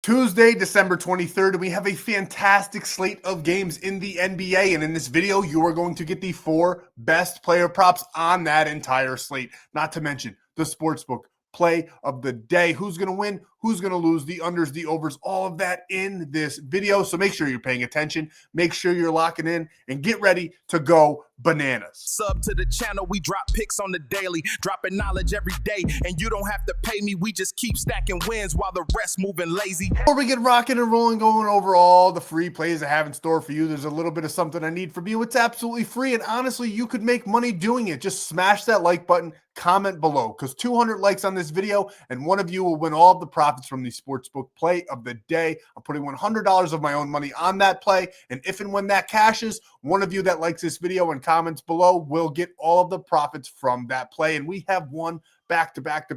Tuesday, December 23rd, and we have a fantastic slate of games in the NBA. And in this video, you are going to get the 4 best player props on that entire slate. Not to mention the Sportsbook play of the day. Who's going to win? Who's going to lose? The unders, the overs, all of that in this video. So make sure you're paying attention. Make sure you're locking in and get ready to go bananas. Sub to the channel, we drop picks on the daily, dropping knowledge every day, and you don't have to pay me. We just keep stacking wins while the rest moving lazy. Before we get rocking and rolling, going over all the free plays I have in store for you, there's a little bit of something I need from you. It's absolutely free, and honestly, you could make money doing it. Just smash that like button, comment below, because 200 likes on this video, and one of you will win all of the profits from the Sportsbook play of the day. I'm putting $100 of my own money on that play, and if and when that cashes, one of you that likes this video and comments below will get all of the profits from that play. And we have won back-to-back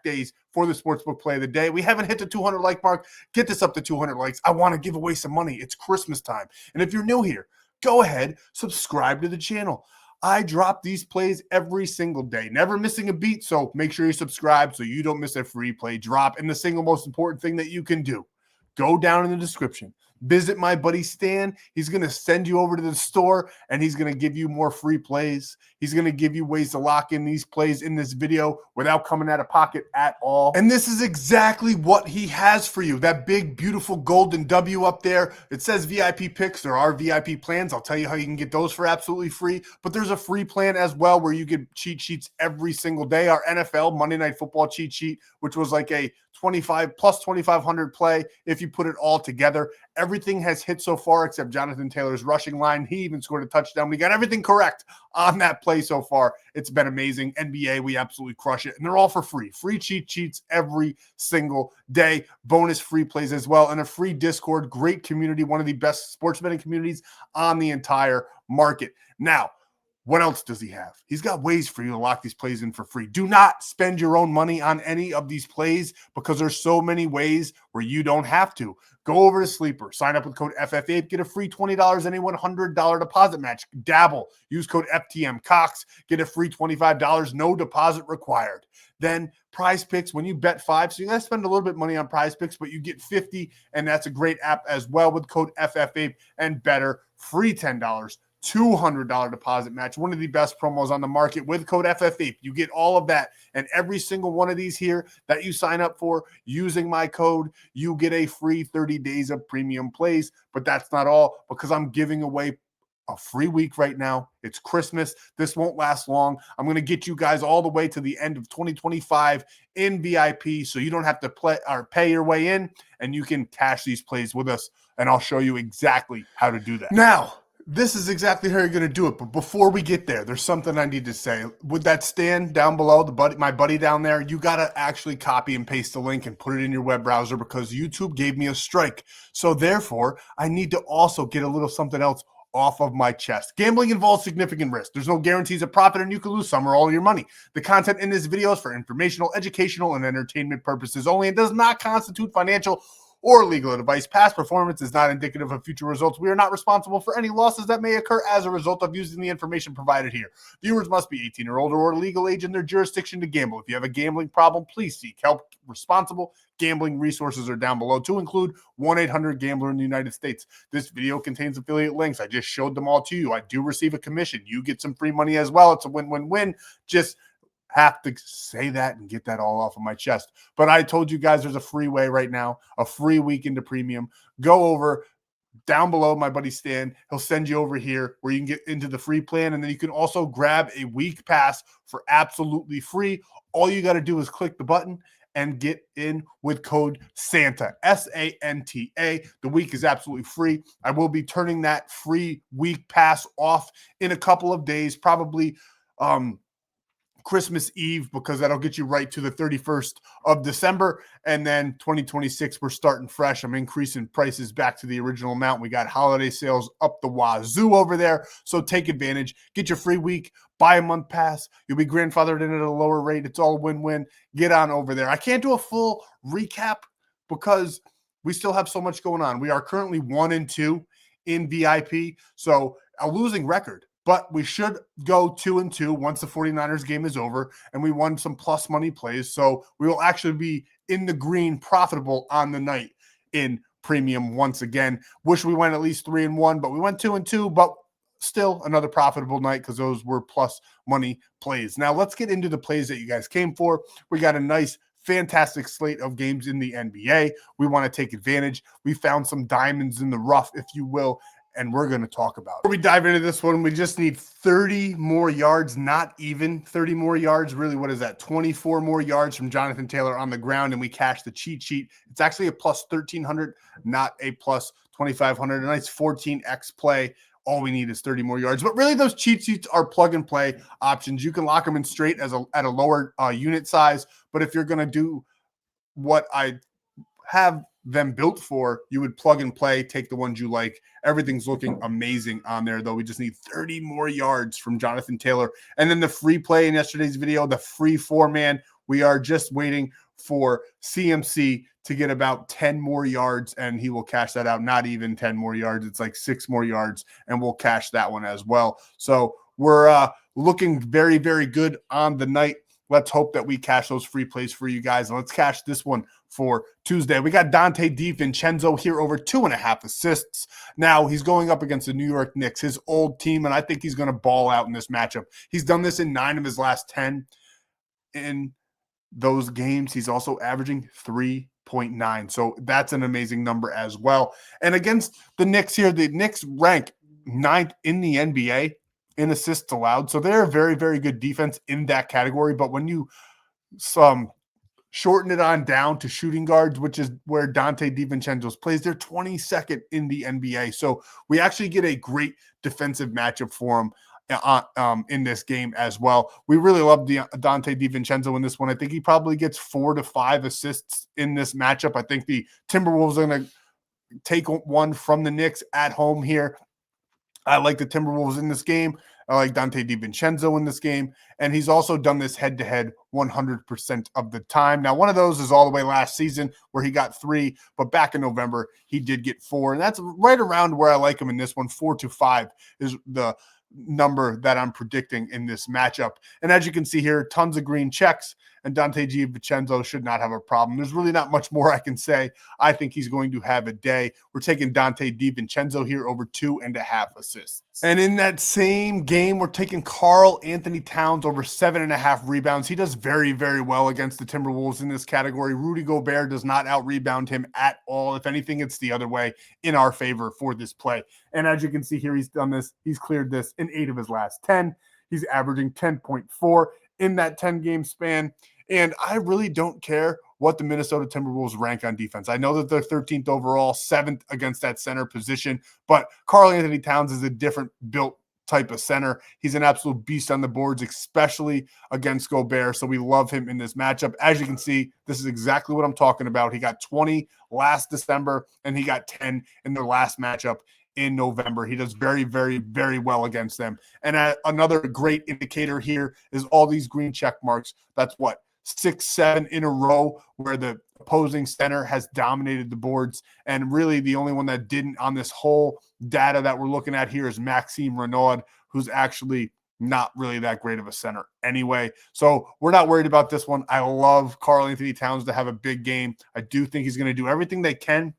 days for the Sportsbook play of the day. We haven't hit the 200 like mark. Get this up to 200 likes. I want to give away some money. It's Christmas time. And if you're new here, go ahead, subscribe to the channel. I drop these plays every single day, never missing a beat. So make sure you subscribe so you don't miss a free play drop. And the single most important thing that you can do, go down in the description. Visit my buddy Stan. He's going to send you over to the store, and he's going to give you more free plays. He's going to give you ways to lock in these plays in this video without coming out of pocket at all. And this is exactly what he has for you. That big, beautiful golden W up there. It says VIP picks. There are VIP plans. I'll tell you how you can get those for absolutely free. But there's a free plan as well where you get cheat sheets every single day. Our NFL Monday Night Football cheat sheet, which was like a 25 plus 2,500 play if you put it all together. Everything has hit so far except Jonathan Taylor's rushing line. He even scored a touchdown. We got everything correct on that play so far. It's been amazing. NBA, we absolutely crush it. And they're all for free. Free cheat sheets every single day. Bonus free plays as well. And a free Discord. Great community. One of the best sports betting communities on the entire market. Now, what else does he have? He's got ways for you to lock these plays in for free. Do not spend your own money on any of these plays because there's so many ways where you don't have to. Go over to Sleeper, sign up with code FF8, get a free $20 any $100 deposit match. Dabble, use code FTM Cox, get a free $25, no deposit required. Then Prizepicks, when you bet 5, so you got to spend a little bit of money on Prizepicks, but you get 50, and that's a great app as well with code FF8 and better, free $10. $200 deposit match, one of the best promos on the market with code FF8. You get all of that, and every single one of these here that you sign up for using my code, you get a free 30 days of premium plays. But that's not all, because I'm giving away a free week right now. It's Christmas. This won't last long. I'm going to get you guys all the way to the end of 2025 in VIP, so you don't have to play or pay your way in, and you can cash these plays with us, and I'll show you exactly how to do that. Now, this is exactly how you're going to do it. But before we get there, there's something I need to say. With that Stan down below, my buddy down there, you got to actually copy and paste the link and put it in your web browser because YouTube gave me a strike. So therefore, I need to also get a little something else off of my chest. Gambling involves significant risk. There's no guarantees of profit, and you can lose some or all of your money. The content in this video is for informational, educational, and entertainment purposes only and does not constitute financial or legal advice. Past performance is not indicative of future results. We are not responsible for any losses that may occur as a result of using the information provided here. Viewers must be 18 or older or legal age in their jurisdiction to gamble. If you have a gambling problem, please seek help. Responsible gambling resources are down below, to include 1-800-GAMBLER in the United States. This video contains affiliate links. I just showed them all to you. I do receive a commission. You get some free money as well. It's a win-win-win. Just have to say that and get that all off of my chest. But I told you guys there's a free way right now, a free week into premium. Go over down below, my buddy Stan. He'll send you over here where you can get into the free plan, and then you can also grab a week pass for absolutely free. All you got to do is click the button and get in with code SANTA, S-A-N-T-A. The week is absolutely free. I will be turning that free week pass off in a couple of days, probably Christmas Eve, because that'll get you right to the 31st of December. And then 2026, we're starting fresh. I'm increasing prices back to the original amount. We got holiday sales up the wazoo over there. So take advantage. Get your free week. Buy a month pass. You'll be grandfathered in at a lower rate. It's all win-win. Get on over there. I can't do a full recap because we still have so much going on. We are currently 1-2 in VIP. So a losing record. But we should go 2-2 once the 49ers game is over, and we won some plus money plays. So we will actually be in the green, profitable on the night. in premium once again. Wish we went at least 3-1, but we went 2-2, but still another profitable night because those were plus money plays. Now let's get into the plays that you guys came for. We got a nice fantastic slate of games in the NBA. We want to take advantage. We found some diamonds in the rough, if you will, and we're going to talk about it. Before we dive into this one, we just need 30 more yards, not even 30 more yards. Really, what is that? 24 more yards from Jonathan Taylor on the ground, and we cash the cheat sheet. It's actually a plus 1,300, not a plus 2,500. A nice 14x play. All we need is 30 more yards. But really, those cheat sheets are plug-and-play options. You can lock them in straight at a lower unit size. But if you're going to do what I have them built for, you would plug and play, take the ones you like. Everything's looking amazing on there, though. We just need 30 more yards from Jonathan Taylor. And then the free play in yesterday's video, the free 4-man, we are just waiting for CMC to get about 10 more yards, and he will cash that out. Not even 10 more yards. It's like 6 more yards, and we'll cash that one as well. So we're looking very, very good on the night. Let's hope that we cash those free plays for you guys. And let's cash this one for Tuesday. We got DiVincenzo here over 2.5 assists. Now he's going up against the New York Knicks, his old team, and I think he's going to ball out in this matchup. He's done this in 9 of his last 10. In those games, he's also averaging 3.9. So that's an amazing number as well. And against the Knicks here, the Knicks rank 9th in the NBA in assists allowed. So they're a very, very good defense in that category. But when you shorten it on down to shooting guards, which is where DiVincenzo plays, they're 22nd in the NBA. So we actually get a great defensive matchup for him in this game as well. We really love DiVincenzo in this one. I think he probably gets 4 to 5 assists in this matchup. I think the Timberwolves are going to take one from the Knicks at home here. I like the Timberwolves in this game. I like DiVincenzo in this game. And he's also done this head-to-head 100% of the time. Now, one of those is all the way last season where he got 3, but back in November, he did get 4. And that's right around where I like him in this one. 4 to 5 is the number that I'm predicting in this matchup. And as you can see here, tons of green checks, and DiVincenzo should not have a problem. There's really not much more I can say. I think he's going to have a day. We're taking DiVincenzo here over 2.5 assists. And in that same game, we're taking Karl-Anthony Towns over 7.5 rebounds. He does very, very well against the Timberwolves in this category. Rudy Gobert does not out-rebound him at all. If anything, it's the other way in our favor for this play. And as you can see here, he's done this. He's cleared this in 8 of his last 10. He's averaging 10.4 in that 10-game span. And I really don't care what the Minnesota Timberwolves rank on defense. I know that they're 13th overall, 7th against that center position, but Karl-Anthony Towns is a different built type of center. He's an absolute beast on the boards, especially against Gobert. So we love him in this matchup. As you can see, this is exactly what I'm talking about. He got 20 last December, and he got 10 in their last matchup in November. He does very, very, very well against them. And another great indicator here is all these green check marks. That's what? 6, 7 in a row where the opposing center has dominated the boards. And really the only one that didn't on this whole data that we're looking at here is Maxime Renaud, who's actually not really that great of a center anyway. So we're not worried about this one. I love Karl-Anthony Towns to have a big game. I do think he's going to do everything they can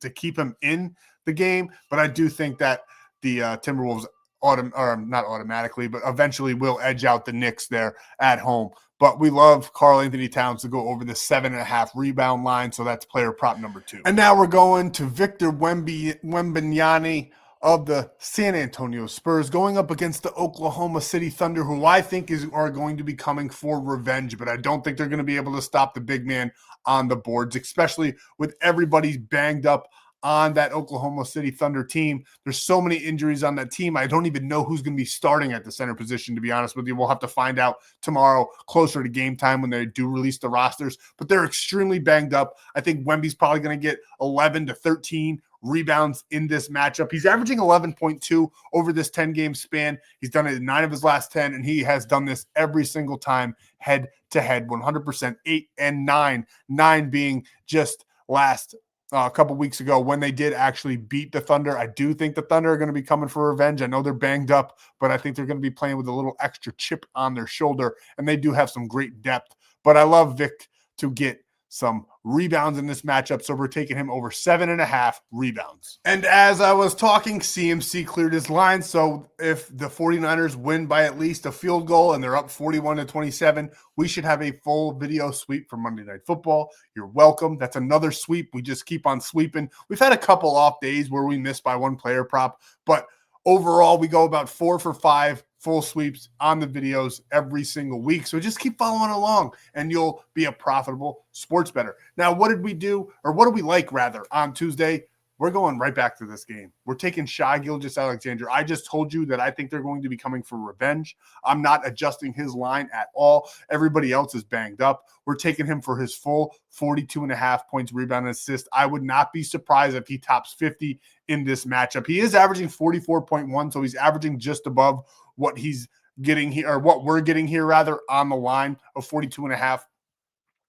to keep him in the game, but I do think that the Timberwolves not automatically, but eventually will edge out the Knicks there at home. But we love Karl-Anthony Towns to go over the 7.5 rebound line, so that's player prop number 2. And now we're going to Victor Wembanyama of the San Antonio Spurs going up against the Oklahoma City Thunder, who I think are going to be coming for revenge, but I don't think they're going to be able to stop the big man on the boards, especially with everybody banged up on that Oklahoma City Thunder team. There's so many injuries on that team. I don't even know who's going to be starting at the center position, to be honest with you. We'll have to find out tomorrow closer to game time when they do release the rosters, but they're extremely banged up. I think Wemby's probably going to get 11 to 13 rebounds in this matchup. He's averaging 11.2 over this 10-game span. He's done it in 9 of his last 10, and he has done this every single time head-to-head, 100%, 8 and 9, 9 being just last a couple weeks ago when they did actually beat the Thunder. I do think the Thunder are going to be coming for revenge. I know they're banged up, but I think they're going to be playing with a little extra chip on their shoulder, and they do have some great depth. But I love Vic to get some rebounds in this matchup. So we're taking him over 7.5 rebounds. And as I was talking, CMC cleared his line. So if the 49ers win by at least a field goal and they're up 41-27, we should have a full video sweep for Monday Night Football. You're welcome. That's another sweep. We just keep on sweeping. We've had a couple off days where we missed by one player prop, but overall, we go about 4 for 5 full sweeps on the videos every single week. So just keep following along and you'll be a profitable sports bettor. Now, what did we do, or what do we like rather on Tuesday? We're going right back to this game. We're taking Gilgeous-Alexander. I just told you that I think they're going to be coming for revenge. I'm not adjusting his line at all. Everybody else is banged up. We're taking him for his full 42.5 points, rebound, and assist. I would not be surprised if he tops 50 in this matchup. He is averaging 44.1, so he's averaging just above what he's getting here, or what we're getting here rather, on the line of 42.5.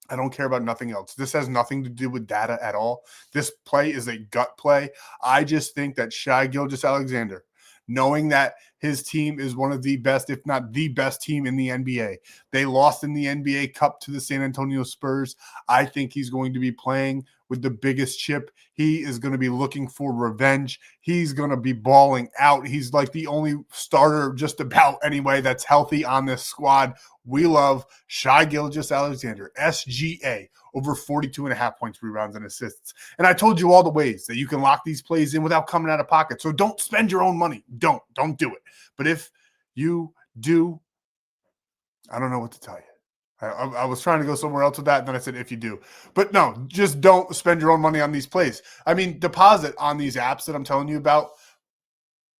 I don't care about nothing else. This has nothing to do with data at all. This play is a gut play. I just think that Gilgeous-Alexander, knowing that his team is one of the best, if not the best team in the NBA. They lost in the NBA Cup to the San Antonio Spurs. I think he's going to be playing with the biggest chip. He is going to be looking for revenge. He's going to be balling out. He's like the only starter just about anyway that's healthy on this squad. We love Gilgeous-Alexander, SGA, over 42.5 points, rebounds, and assists. And I told you all the ways that you can lock these plays in without coming out of pocket. So don't spend your own money. Don't do it. But if you do, I don't know what to tell you. I was trying to go somewhere else with that, and then I said, if you do. But no, just don't spend your own money on these plays. I mean, deposit on these apps that I'm telling you about,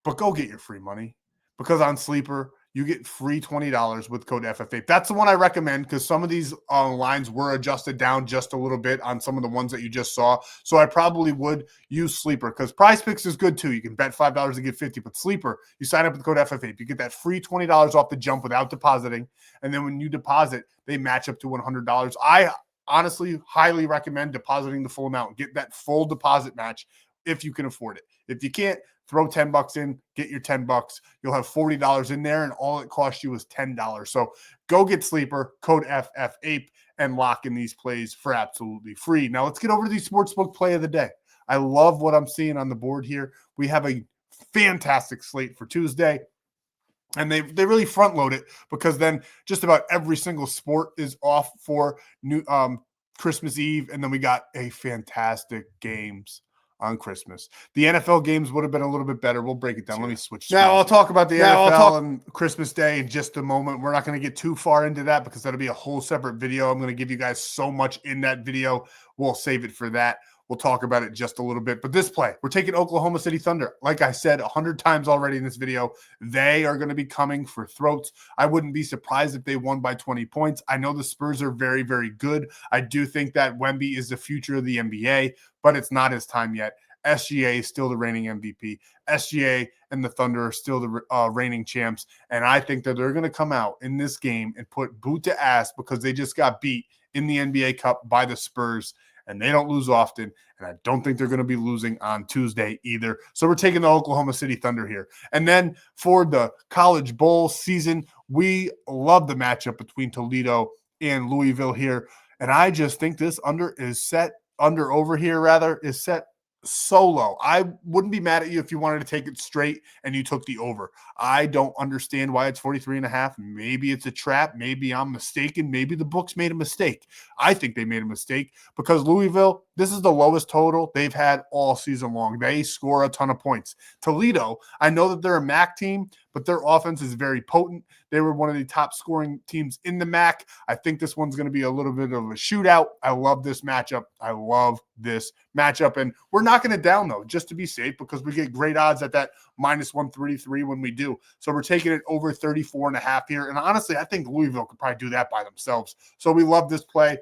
but go get your free money. Because on Sleeper, you get free $20 with code FF8. That's the one I recommend, because some of these lines were adjusted down just a little bit on some of the ones that you just saw. So I probably would use Sleeper, because Prizepicks is good too. You can bet $5 to get 50, but Sleeper, you sign up with code FF8. You get that free $20 off the jump without depositing. And then when you deposit, they match up to $100. I honestly highly recommend depositing the full amount. Get that full deposit match if you can afford it. If you can't, throw $10 in, get your $10. You'll have $40 in there, and all it costs you is $10. So go get Sleeper, code FF8, and lock in these plays for absolutely free. Now let's get over to the Sportsbook play of the day. I love what I'm seeing on the board here. We have a fantastic slate for Tuesday. And they really front load it, because then just about every single sport is off for new Christmas Eve. And then we got a fantastic games on Christmas. The NFL games would have been a little bit better. We'll break it down. Let me switch. Now I'll talk about the NFL on Christmas Day in just a moment. We're not going to get too far into that, because that'll be a whole separate video. I'm going to give you guys so much in that video. We'll save it for that. We'll talk about it just a little bit. But this play, we're taking Oklahoma City Thunder. Like I said 100 times already in this video, they are going to be coming for throats. I wouldn't be surprised if they won by 20 points. I know the Spurs are very, very good. I do think that Wemby is the future of the NBA, but it's not his time yet. SGA is still the reigning MVP. SGA and the Thunder are still the reigning champs. And I think that they're going to come out in this game and put boot to ass, because they just got beat in the NBA Cup by the Spurs. And they don't lose often, and I don't think they're going to be losing on Tuesday either. So we're taking the Oklahoma City Thunder here. And then for the College Bowl season, we love the matchup between Toledo and Louisville here. And I just think this under is set so low. I wouldn't be mad at you if you wanted to take it straight and you took the over. I don't understand why it's 43.5. Maybe it's a trap. Maybe I'm mistaken. Maybe the books made a mistake. I think they made a mistake, because Louisville, this is the lowest total they've had all season long. They score a ton of points. Toledo, I know that they're a MAC team, but their offense is very potent. They were one of the top scoring teams in the MAC. I think this one's going to be a little bit of a shootout. I love this matchup. And we're knocking it down, though, just to be safe, because we get great odds at that -133 when we do. So we're taking it over 34.5 here. And honestly, I think Louisville could probably do that by themselves. So we love this play.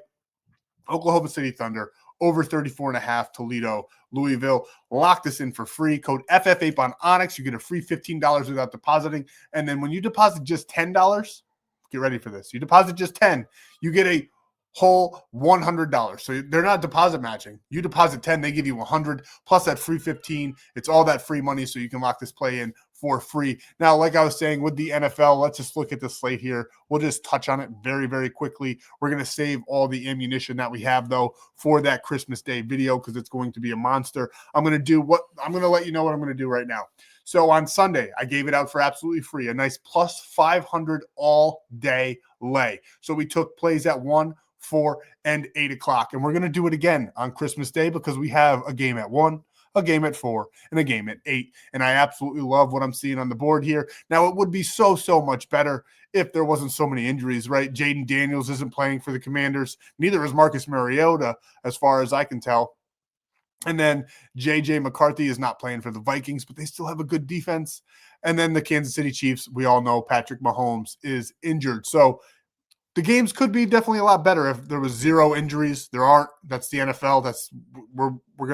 Oklahoma City Thunder, over 34.5, Toledo, Louisville. Lock this in for free. Code FF8 on Onyx. You get a free $15 without depositing. And then when you deposit just $10, get ready for this. You deposit just 10, you get a whole $100. So they're not deposit matching. You deposit 10, they give you 100 plus that free 15. It's all that free money, so you can lock this play in for free. Now, like I was saying with the NFL, let's just look at the slate here. We'll just touch on it very, very quickly. We're going to save all the ammunition that we have, though, for that Christmas Day video because it's going to be a monster. I'm going to let you know what I'm going to do right now. So on Sunday, I gave it out for absolutely free, a nice plus 500 all day lay. So we took plays at 1, 4, and 8 o'clock. And we're going to do it again on Christmas Day because we have a game at 1, a game at 4, and a game at 8. And I absolutely love what I'm seeing on the board here. Now, it would be so much better if there wasn't so many injuries, right? Jaden Daniels isn't playing for the Commanders. Neither is Marcus Mariota, as far as I can tell. And then J.J. McCarthy is not playing for the Vikings, but they still have a good defense. And then the Kansas City Chiefs, we all know Patrick Mahomes is injured. So the games could be definitely a lot better if there was 0 injuries. There aren't. That's the NFL. We're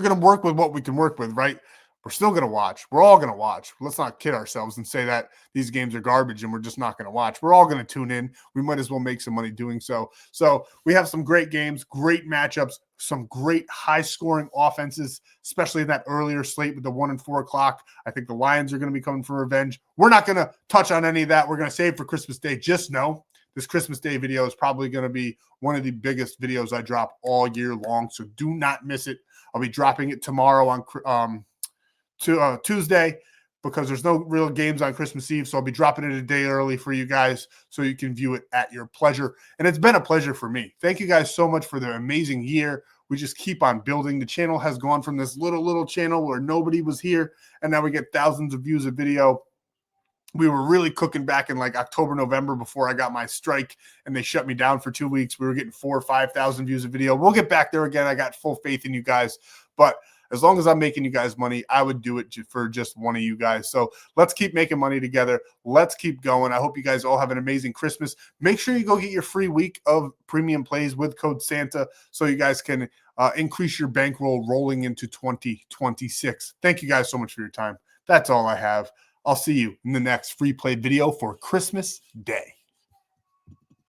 gonna work with what we can work with, right? We're still gonna watch. We're all gonna watch. Let's not kid ourselves and say that these games are garbage and we're just not gonna watch. We're all gonna tune in. We might as well make some money doing so. So we have some great games, great matchups, some great high-scoring offenses, especially in that earlier slate with the 1 and 4 o'clock. I think the Lions are going to be coming for revenge. We're not going to touch on any of that. We're going to save for Christmas Day. Just know this Christmas Day video is probably going to be one of the biggest videos I drop all year long, so do not miss it. I'll be dropping it tomorrow on Tuesday because there's no real games on Christmas Eve, so I'll be dropping it a day early for you guys so you can view it at your pleasure. And it's been a pleasure for me. Thank you guys so much for the amazing year. We just keep on building. The channel has gone from this little channel where nobody was here, and now we get thousands of views a video. We were really cooking back in like October, November before I got my strike and they shut me down for 2 weeks. We were getting 4,000 or 5,000 views a video. We'll get back there again. I got full faith in you guys, but as long as I'm making you guys money, I would do it for just one of you guys. So let's keep making money together. Let's keep going. I hope you guys all have an amazing Christmas. Make sure you go get your free week of premium plays with code Santa so you guys can increase your bankroll rolling into 2026. Thank you guys so much for your time. That's all I have. I'll see you in the next free play video for Christmas Day.